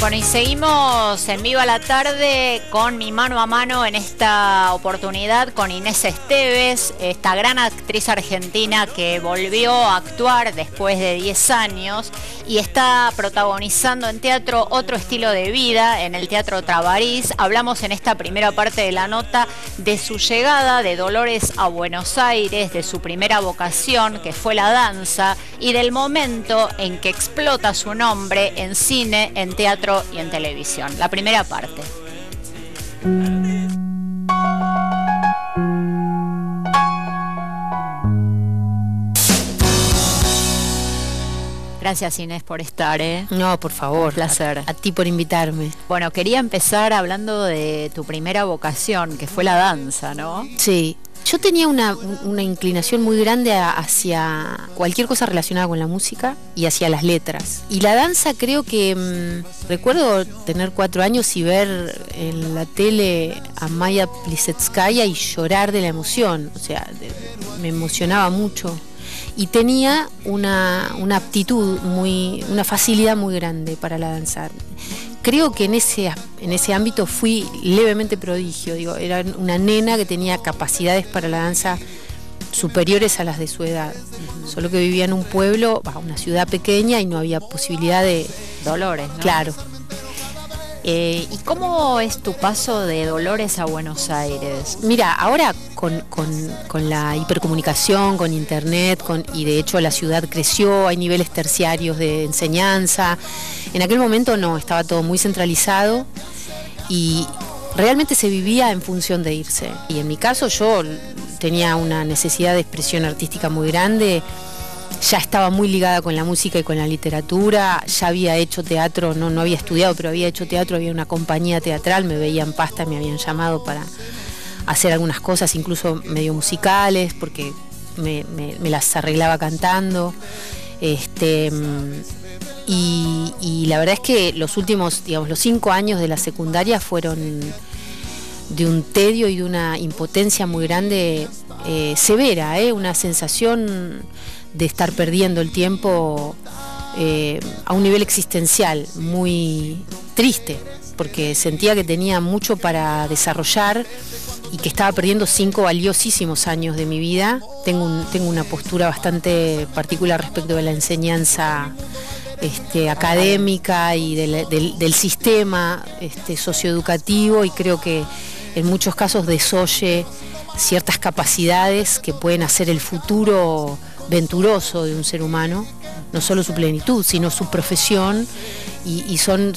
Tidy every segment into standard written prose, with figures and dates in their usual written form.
Bueno, y seguimos en Viva la Tarde con mi mano a mano en esta oportunidad con Inés Esteves, esta gran actriz argentina que volvió a actuar después de 10 años y está protagonizando en teatro Otro estilo de vida en el Teatro Trabarís. Hablamos en esta primera parte de la nota de su llegada de Dolores a Buenos Aires, de su primera vocación que fue la danza y del momento en que explota su nombre en cine, en teatro y en televisión. La primera parte. Gracias, Inés, por estar, ¿eh? No, por favor. Un placer. A ti por invitarme. Bueno, quería empezar hablando de tu primera vocación, que fue la danza, ¿no? Sí. Yo tenía una inclinación muy grande hacia cualquier cosa relacionada con la música y hacia las letras. Y la danza creo que... recuerdo tener 4 años y ver en la tele a Maya Plisetskaya y llorar de la emoción. O sea, me emocionaba mucho. Y tenía una aptitud, una facilidad muy grande para la danza. Creo que en ese ámbito fui levemente prodigio. Digo, era una nena que tenía capacidades para la danza superiores a las de su edad. Solo que vivía en un pueblo, una ciudad pequeña y no había posibilidad de... Dolores, ¿no? Claro. ¿Y cómo es tu paso de Dolores a Buenos Aires? Mira, ahora con la hipercomunicación, con internet, y de hecho la ciudad creció, hay niveles terciarios de enseñanza. En aquel momento no, estaba todo muy centralizado y realmente se vivía en función de irse. Y en mi caso yo tenía una necesidad de expresión artística muy grande. Ya estaba muy ligada con la música y con la literatura, ya había hecho teatro, no había estudiado, pero había hecho teatro, había una compañía teatral, me veían Pasta, me habían llamado para hacer algunas cosas, incluso medio musicales, porque me las arreglaba cantando. Y la verdad es que los últimos, los 5 años de la secundaria fueron de un tedio y de una impotencia muy grande, severa, una sensación de estar perdiendo el tiempo a un nivel existencial muy triste, porque sentía que tenía mucho para desarrollar y que estaba perdiendo 5 valiosísimos años de mi vida. Tengo una postura bastante particular respecto de la enseñanza académica y del sistema socioeducativo, y creo que en muchos casos desoye ciertas capacidades que pueden hacer el futuro venturoso de un ser humano, no solo su plenitud, sino su profesión, y son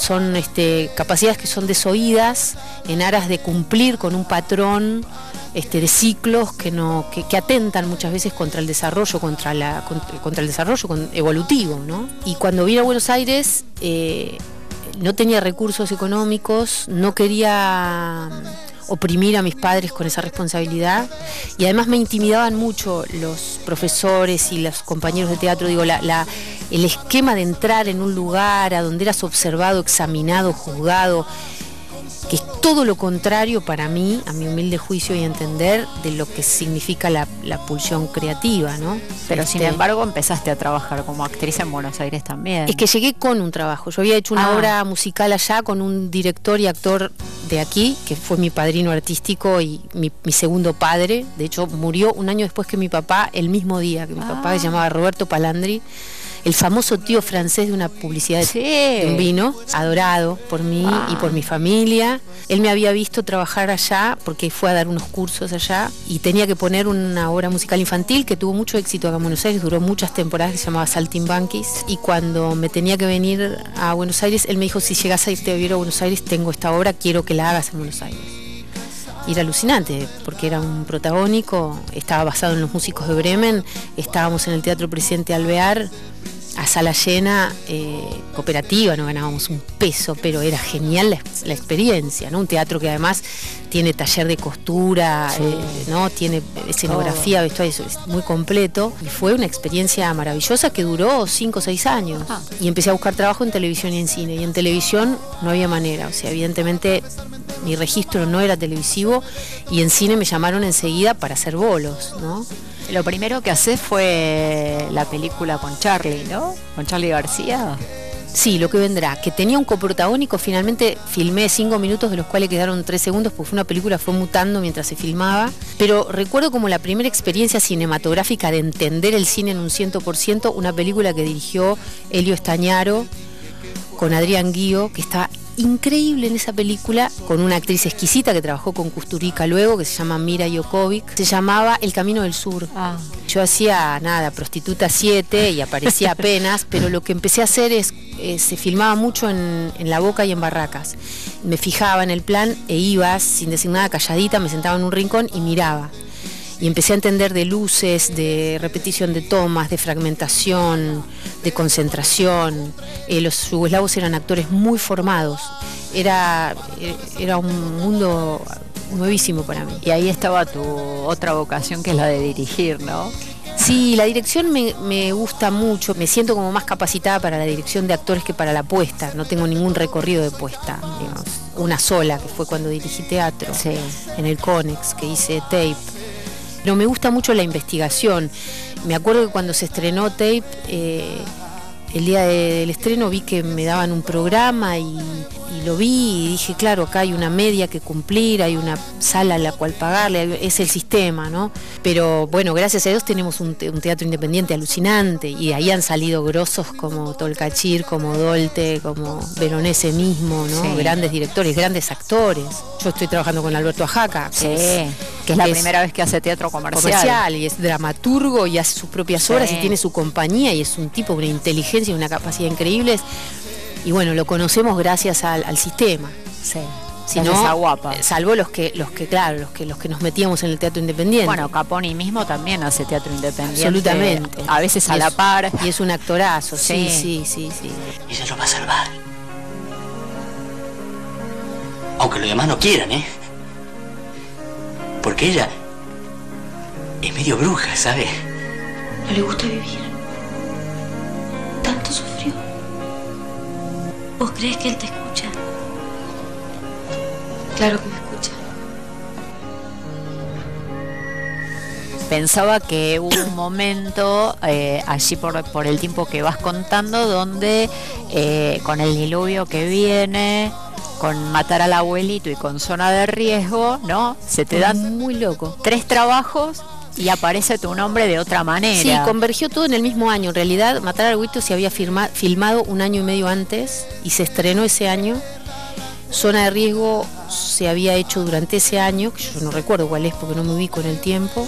capacidades que son desoídas en aras de cumplir con un patrón de ciclos que atentan muchas veces contra el desarrollo, contra el desarrollo evolutivo, ¿no? Y cuando vine a Buenos Aires no tenía recursos económicos, no quería oprimir a mis padres con esa responsabilidad, y además me intimidaban mucho los profesores y los compañeros de teatro. Digo, el esquema de entrar en un lugar a donde eras observado, examinado, juzgado, que es todo lo contrario para mí, a mi humilde juicio y entender, de lo que significa la pulsión creativa, ¿no? Pero sin embargo empezaste a trabajar como actriz en Buenos Aires también. Es que llegué con un trabajo. Yo había hecho una obra musical allá con un director y actor de aquí, que fue mi padrino artístico y mi segundo padre. De hecho, murió un año después que mi papá, el mismo día que mi papá, que se llamaba Roberto Palandri, el famoso tío francés de una publicidad de un vino, adorado por mí y por mi familia. Él me había visto trabajar allá porque fue a dar unos cursos allá y tenía que poner una obra musical infantil que tuvo mucho éxito acá en Buenos Aires, duró muchas temporadas, que se llamaba Saltimbanquis. Y cuando me tenía que venir a Buenos Aires, él me dijo: si llegas a irte a vivir a Buenos Aires, tengo esta obra, quiero que la hagas en Buenos Aires. Y era alucinante, porque era un protagónico, estaba basado en los músicos de Bremen, estábamos en el Teatro Presidente Alvear, a sala llena, cooperativa, no ganábamos un peso, pero era genial la experiencia, ¿no? Un teatro que además tiene taller de costura, ¿no? Tiene escenografía, vestuario, es muy completo, y fue una experiencia maravillosa que duró 5 o 6 años. Y empecé a buscar trabajo en televisión y en cine, y en televisión no había manera, o sea, evidentemente mi registro no era televisivo, y en cine me llamaron enseguida para hacer bolos, ¿no? Lo primero que haces fue la película con Charlie, ¿no? Con Charlie García. Sí, Lo que vendrá, que tenía un coprotagónico, finalmente filmé 5 minutos, de los cuales quedaron 3 segundos, porque fue una película, fue mutando mientras se filmaba, pero recuerdo como la primera experiencia cinematográfica de entender el cine en un 100%, una película que dirigió Elio Estañaro, con Adrián Guío, que está increíble en esa película, con una actriz exquisita que trabajó con Kusturica luego, que se llama Mira Jokovic. Se llamaba El Camino del Sur. Yo hacía prostituta 7 y aparecía apenas, pero lo que empecé a hacer es, se filmaba mucho en La Boca y en Barracas. Me fijaba en el plan e iba sin decir nada, calladita, me sentaba en un rincón y miraba. Y empecé a entender de luces, de repetición de tomas, de fragmentación, de concentración. Los yugoslavos eran actores muy formados. Era un mundo nuevísimo para mí. Y ahí estaba tu otra vocación, que es la de dirigir, ¿no? Sí, la dirección me gusta mucho. Me siento como más capacitada para la dirección de actores que para la puesta. No tengo ningún recorrido de puesta, digamos. Una sola, que fue cuando dirigí teatro, sí, en el Conex, que hice Tape. Pero me gusta mucho la investigación. Me acuerdo que cuando se estrenó Tape, el día del estreno vi que me daban un programa y lo vi y dije, claro, acá hay una media que cumplir, hay una sala a la cual pagarle, es el sistema, ¿no? Pero bueno, gracias a Dios tenemos un teatro independiente alucinante, y ahí han salido grosos como Tolcachir, como Dolte, como Veronese mismo, ¿no? Sí. Grandes directores, grandes actores. Yo estoy trabajando con Alberto Ajaca, que es la primera vez que hace teatro comercial. Y es dramaturgo y hace sus propias obras y tiene su compañía, y es un tipo con una inteligencia y una capacidad increíbles. Y bueno, lo conocemos gracias al sistema. Sí. Si no, salvo los que nos metíamos en el teatro independiente. Bueno, Caponi mismo también hace teatro independiente. Absolutamente. A veces a la par. Y es un actorazo, sí. Ella lo va a salvar. Aunque los demás no quieran, ¿eh? Porque ella es medio bruja, ¿sabes? No le gusta vivir. Tanto sufrió. ¿Vos crees que él te escucha? Claro que me escucha. Pensaba que hubo un momento allí por el tiempo que vas contando, donde con el diluvio que viene, con Matar al abuelito y con Zona de Riesgo, ¿no? Se te dan muy loco 3 trabajos y aparece tu nombre de otra manera. Sí, convergió todo en el mismo año. En realidad, Matar al abuelito se había filmado 1 año y medio antes y se estrenó ese año. Zona de Riesgo se había hecho durante ese año, que yo no recuerdo cuál es porque no me ubico en el tiempo,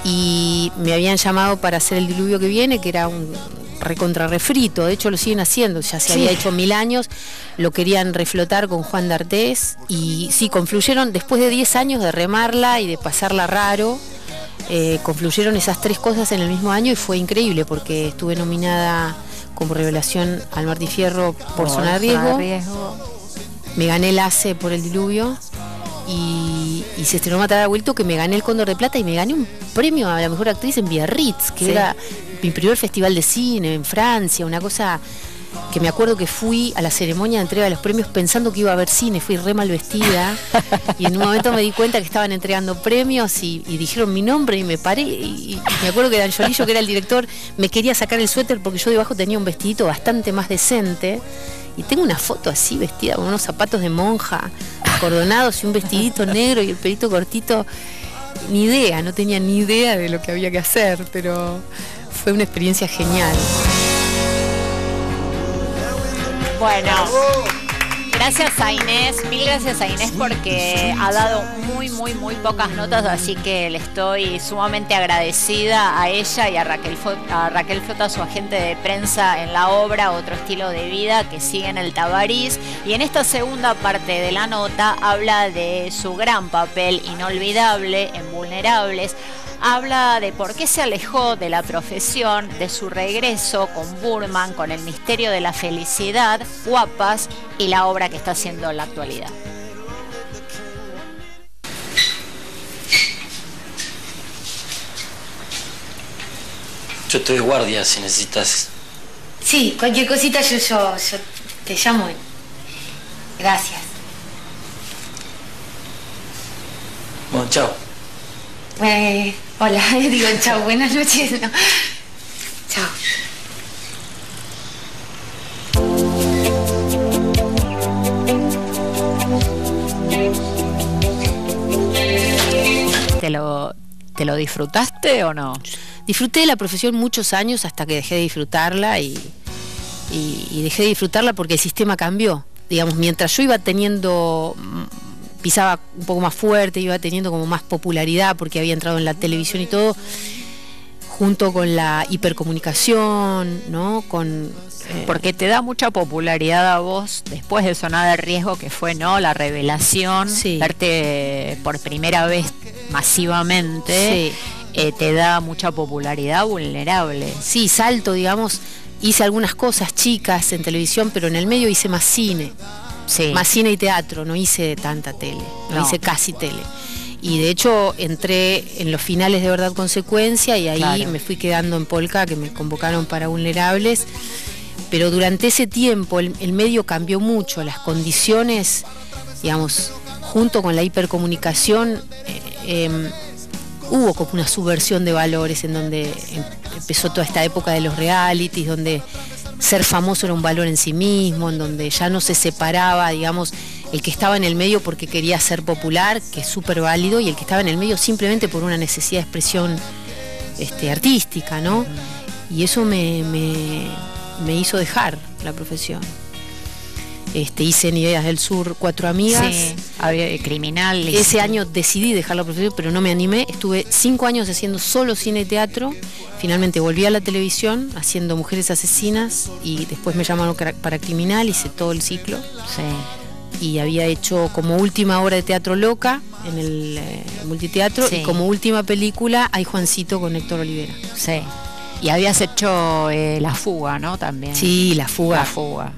y me habían llamado para hacer El diluvio que viene, que era un recontrarrefrito. De hecho lo siguen haciendo, ya se había hecho 1000 años, lo querían reflotar con Juan d'Artés, y sí, confluyeron, después de 10 años de remarla y de pasarla raro, confluyeron esas 3 cosas en el mismo año, y fue increíble porque estuve nominada como revelación al Martí Fierro por Zona de Riesgo. Me gané el ACE por El diluvio, y se estrenó Matar al abuelito, que me gané el Cóndor de Plata y me gané un premio a la mejor actriz en Biarritz, que era mi primer festival de cine en Francia, una cosa que me acuerdo que fui a la ceremonia de entrega de los premios pensando que iba a haber cine, fui re mal vestida y en un momento me di cuenta que estaban entregando premios y dijeron mi nombre y me paré, y me acuerdo que D'Angiolillo, que era el director, me quería sacar el suéter porque yo debajo tenía un vestidito bastante más decente, y tengo una foto así vestida con unos zapatos de monja acordonados y un vestidito negro y el pelito cortito. No tenía ni idea de lo que había que hacer, pero fue una experiencia genial. Bueno, gracias a Inés, mil gracias a Inés, porque ha dado muy pocas notas, así que le estoy sumamente agradecida a ella y a Raquel Flota, su agente de prensa en la obra Otro estilo de vida, que sigue en el Tabarís. Y en esta segunda parte de la nota habla de su gran papel inolvidable en Vulnerables. Habla de por qué se alejó de la profesión, de su regreso con Burman, con El misterio de la felicidad, Guapas, y la obra que está haciendo en la actualidad. Yo estoy de guardia si necesitas. Sí, cualquier cosita yo te llamo. Gracias. Bueno, chao. Hola, digo chao, buenas noches. No. Chao. ¿Que lo disfrutaste o no? Disfruté de la profesión muchos años hasta que dejé de disfrutarla y dejé de disfrutarla porque el sistema cambió. Digamos, mientras yo iba teniendo, pisaba un poco más fuerte, iba teniendo como más popularidad porque había entrado en la televisión y todo, junto con la hipercomunicación, ¿no? Porque te da mucha popularidad a vos después de Zona de Riesgo, que fue, ¿no?, la revelación, sí. Verte por primera vez masivamente, sí. Te da mucha popularidad. Vulnerable. Sí, salto, digamos, hice algunas cosas chicas en televisión, pero en el medio hice más cine, sí. Más cine y teatro, no hice tanta tele, no hice casi tele. Y de hecho entré en los finales de Verdad Consecuencia y ahí claro. Me fui quedando en Polka, que me convocaron para Vulnerables. Pero durante ese tiempo el medio cambió mucho, las condiciones, digamos, junto con la hipercomunicación, hubo como una subversión de valores en donde empezó toda esta época de los realities, donde ser famoso era un valor en sí mismo, en donde ya no se separaba, digamos, el que estaba en el medio porque quería ser popular, que es súper válido, y el que estaba en el medio simplemente por una necesidad de expresión artística, ¿no? Y eso me hizo dejar la profesión. Hice en Ideas del Sur 4 amigas. Sí, había Criminal. Ese año decidí dejar la profesión, pero no me animé. Estuve 5 años haciendo solo cine y teatro. Finalmente volví a la televisión haciendo Mujeres Asesinas y después me llamaron para Criminal, hice todo el ciclo. Sí. Y había hecho como última obra de teatro Loca en el multiteatro, sí. Y como última película Ay Juancito con Héctor Olivera. Sí. Y habías hecho La Fuga, ¿no? También. Sí, La Fuga. La Fuga.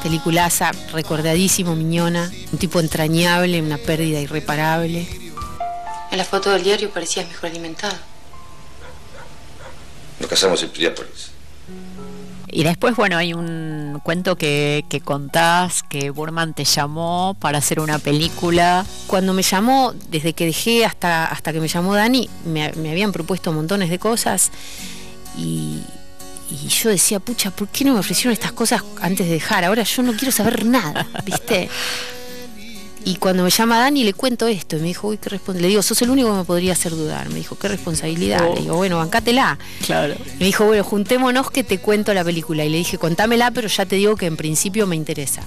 Peliculaza, recordadísimo, Miñona, un tipo entrañable, una pérdida irreparable. En la foto del diario parecías mejor alimentado. Nos casamos en Piriápolis. Y después, bueno, hay un cuento que contás que Burman te llamó para hacer una película. Cuando me llamó, desde que dejé hasta que me llamó Dani, me habían propuesto montones de cosas y yo decía, pucha, ¿por qué no me ofrecieron estas cosas antes de dejar? Ahora yo no quiero saber nada, ¿viste? Y cuando me llama Dani le cuento esto y me dijo, uy, qué responsabilidad. Le digo, sos el único que me podría hacer dudar. Me dijo, qué responsabilidad. Le digo, bueno, bancátela. Claro. Me dijo, bueno, juntémonos que te cuento la película. Y le dije, contámela, pero ya te digo que en principio me interesa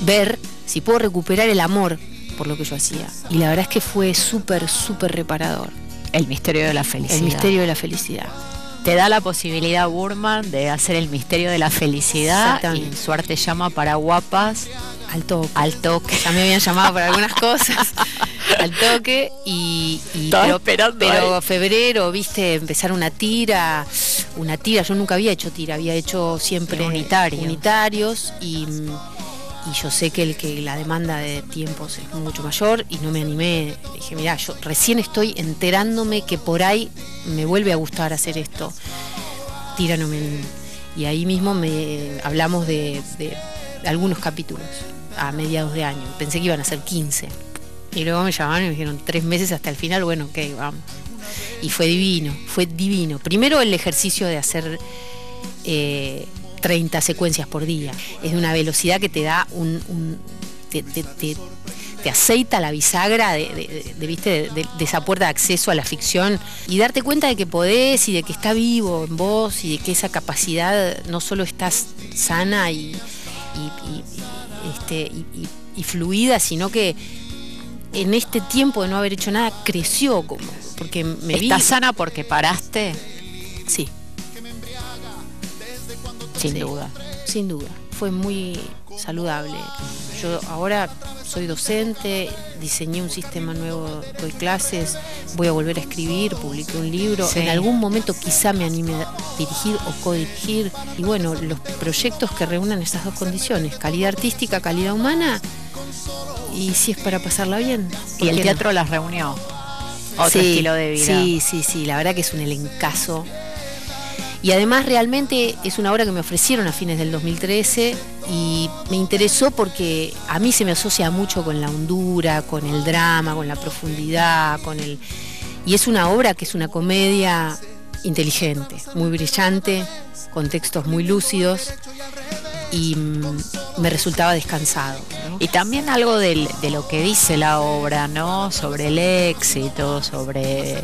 ver si puedo recuperar el amor por lo que yo hacía. Y la verdad es que fue súper, súper reparador. El misterio de la felicidad. El misterio de la felicidad. Te da la posibilidad, Burman, de hacer el misterio de la felicidad. Y Suar te llama para Guapas. Al toque. Al toque. Ya me habían llamado para algunas cosas. Al toque. Pero febrero, viste, empezar una tira. Yo nunca había hecho tira, había hecho siempre unitarios. Y yo sé que la demanda de tiempos es mucho mayor y no me animé. Dije, mirá, yo recién estoy enterándome que por ahí me vuelve a gustar hacer esto. Tira no me animé. Y ahí mismo hablamos de algunos capítulos a mediados de año. Pensé que iban a ser 15. Y luego me llamaron y me dijeron 3 meses hasta el final. Bueno, ok, vamos. Y fue divino, fue divino. Primero el ejercicio de hacer 30 secuencias por día. Es de una velocidad que te da te aceita la bisagra de esa puerta de acceso a la ficción y darte cuenta de que podés y de que está vivo en vos y de que esa capacidad no solo estás sana y fluida, sino que en este tiempo de no haber hecho nada creció, como porque me vi. ¿Estás sana porque paraste? Sí. Sin duda. Sin duda. Fue muy saludable. Yo ahora soy docente, diseñé un sistema nuevo, doy clases, voy a volver a escribir, publiqué un libro. Sí. En algún momento quizá me anime a dirigir o codirigir. Y bueno, los proyectos que reúnan esas dos condiciones, calidad artística, calidad humana, y si es para pasarla bien. Y el teatro no las reunió. Otro estilo de vida. Sí, la verdad que es un elencazo. Y además realmente es una obra que me ofrecieron a fines del 2013 y me interesó porque a mí se me asocia mucho con la hondura, con el drama, con la profundidad, y es una obra que es una comedia inteligente, muy brillante, con textos muy lúcidos y me resultaba descansado, ¿no? Y también algo de lo que dice la obra, ¿no? Sobre el éxito, sobre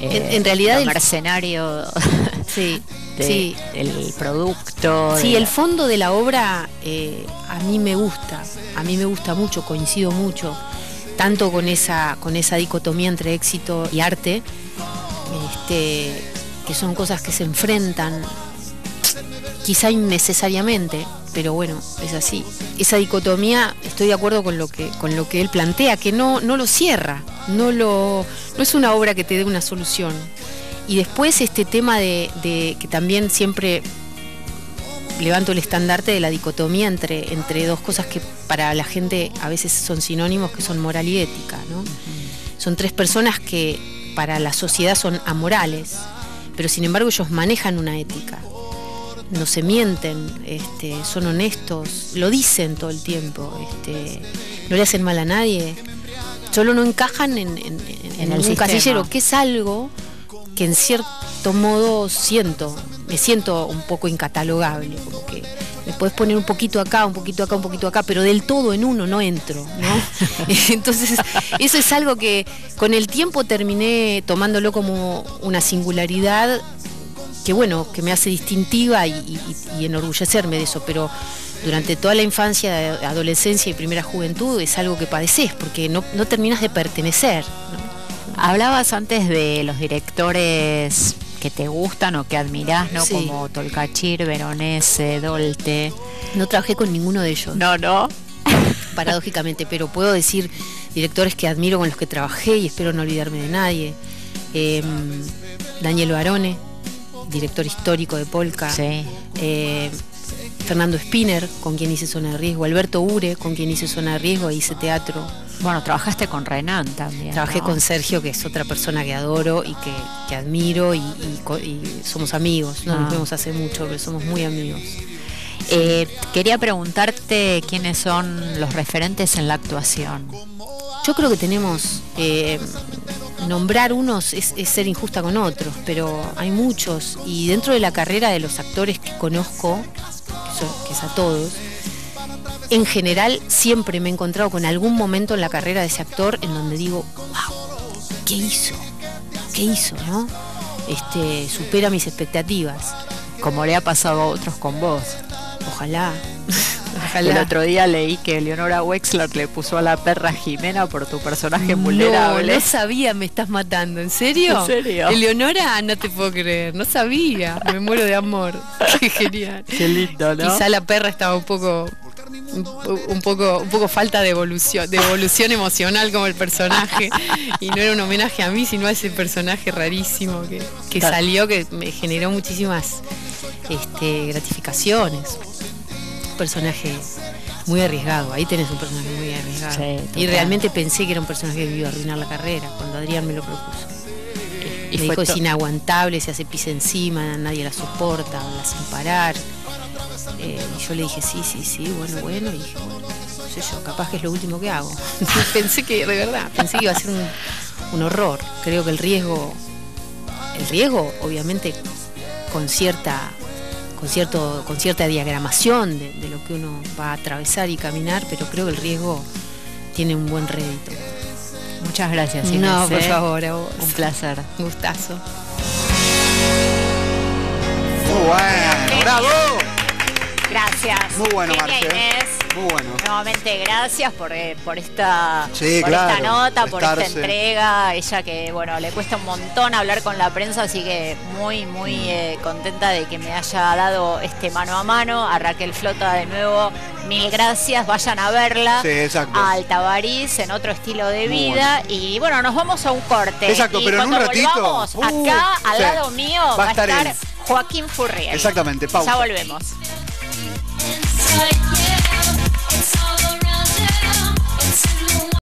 en realidad el mercenario sí, sí. del producto. Sí, el fondo de la obra a mí me gusta mucho, coincido mucho, tanto con esa dicotomía entre éxito y arte, que son cosas que se enfrentan, quizá innecesariamente, pero bueno, es así. Esa dicotomía, estoy de acuerdo con lo que él plantea, que no lo cierra, no es una obra que te dé una solución. Y después este tema de que también siempre levanto el estandarte de la dicotomía entre dos cosas que para la gente a veces son sinónimos, que son moral y ética, ¿no? Son tres personas que para la sociedad son amorales, pero sin embargo ellos manejan una ética. No se mienten, son honestos, lo dicen todo el tiempo, no le hacen mal a nadie, solo no encajan en un casillero, que es algo que en cierto modo me siento un poco incatalogable, como que me puedes poner un poquito acá, un poquito acá, un poquito acá, pero del todo en uno no entro, ¿no? Entonces, eso es algo que con el tiempo terminé tomándolo como una singularidad que bueno, que me hace distintiva y enorgullecerme de eso, pero durante toda la infancia, adolescencia y primera juventud es algo que padeces, porque no terminas de pertenecer, ¿no? Hablabas antes de los directores que te gustan o que admirás, ¿no? Sí. Como Tolcachir, Veronese, Dolte. No trabajé con ninguno de ellos. No. Paradójicamente, pero puedo decir directores que admiro, con los que trabajé y espero no olvidarme de nadie. Daniel Barone, director histórico de Polka. Sí. Fernando Spinner, con quien hice Zona de Riesgo. Alberto Ure, con quien hice Zona de Riesgo e hice teatro. Bueno, trabajaste con Renan también. Trabajé ¿no? con Sergio, que es otra persona que adoro y que admiro y somos amigos. No nos vemos hace mucho, pero somos muy amigos. Quería preguntarte quiénes son los referentes en la actuación. Yo creo que tenemos, nombrar unos es ser injusta con otros, pero hay muchos, y dentro de la carrera de los actores que conozco, que es a todos, en general siempre me he encontrado con algún momento en la carrera de ese actor en donde digo, wow, ¿qué hizo, no? Supera mis expectativas. Como le ha pasado a otros con vos. Ojalá. El otro día leí que Leonora Wexler le puso a la perra Jimena por tu personaje vulnerable. No sabía, me estás matando. ¿En serio? ¿En serio? Eleonora, no te puedo creer, no sabía. Me muero de amor. Qué genial. Qué lindo, ¿no? Quizá la perra estaba un poco falta de evolución emocional como el personaje, y no era un homenaje a mí, sino a ese personaje rarísimo que salió, que me generó muchísimas gratificaciones. Un personaje muy arriesgado, ahí tenés un personaje muy arriesgado. Sí, y realmente pensé que era un personaje que me iba a arruinar la carrera cuando Adrián me lo propuso. Y me dijo, es inaguantable, se hace pis encima, nadie la soporta, la hacen parar. Y yo le dije, sí, bueno, y dije, bueno, no sé yo, capaz que es lo último que hago. Pensé que iba a ser un horror. Creo que el riesgo obviamente con cierta diagramación de lo que uno va a atravesar y caminar, pero creo que el riesgo tiene un buen rédito. Muchas gracias, Inés. No, por favor, a vos. Un placer. Gustazo. Muy bueno, bravo. Gracias. Muy bueno, Genia, Marce. Inés. Muy bueno. Nuevamente gracias por esta claro, nota, por esta prestarse. entrega. Ella que, bueno, le cuesta un montón hablar con la prensa, así que muy contenta de que me haya dado este mano a mano. A Raquel Flota de nuevo, mil gracias. Vayan a verla. Sí, exacto. A Altabariz en otro estilo de vida. Bueno. Y bueno, nos vamos a un corte. Exacto, y pero en un cuando ratito, volvamos, acá al sí, lado mío va a estar él. Joaquín Furriel. Exactamente, pausa. Ya volvemos. Inside you.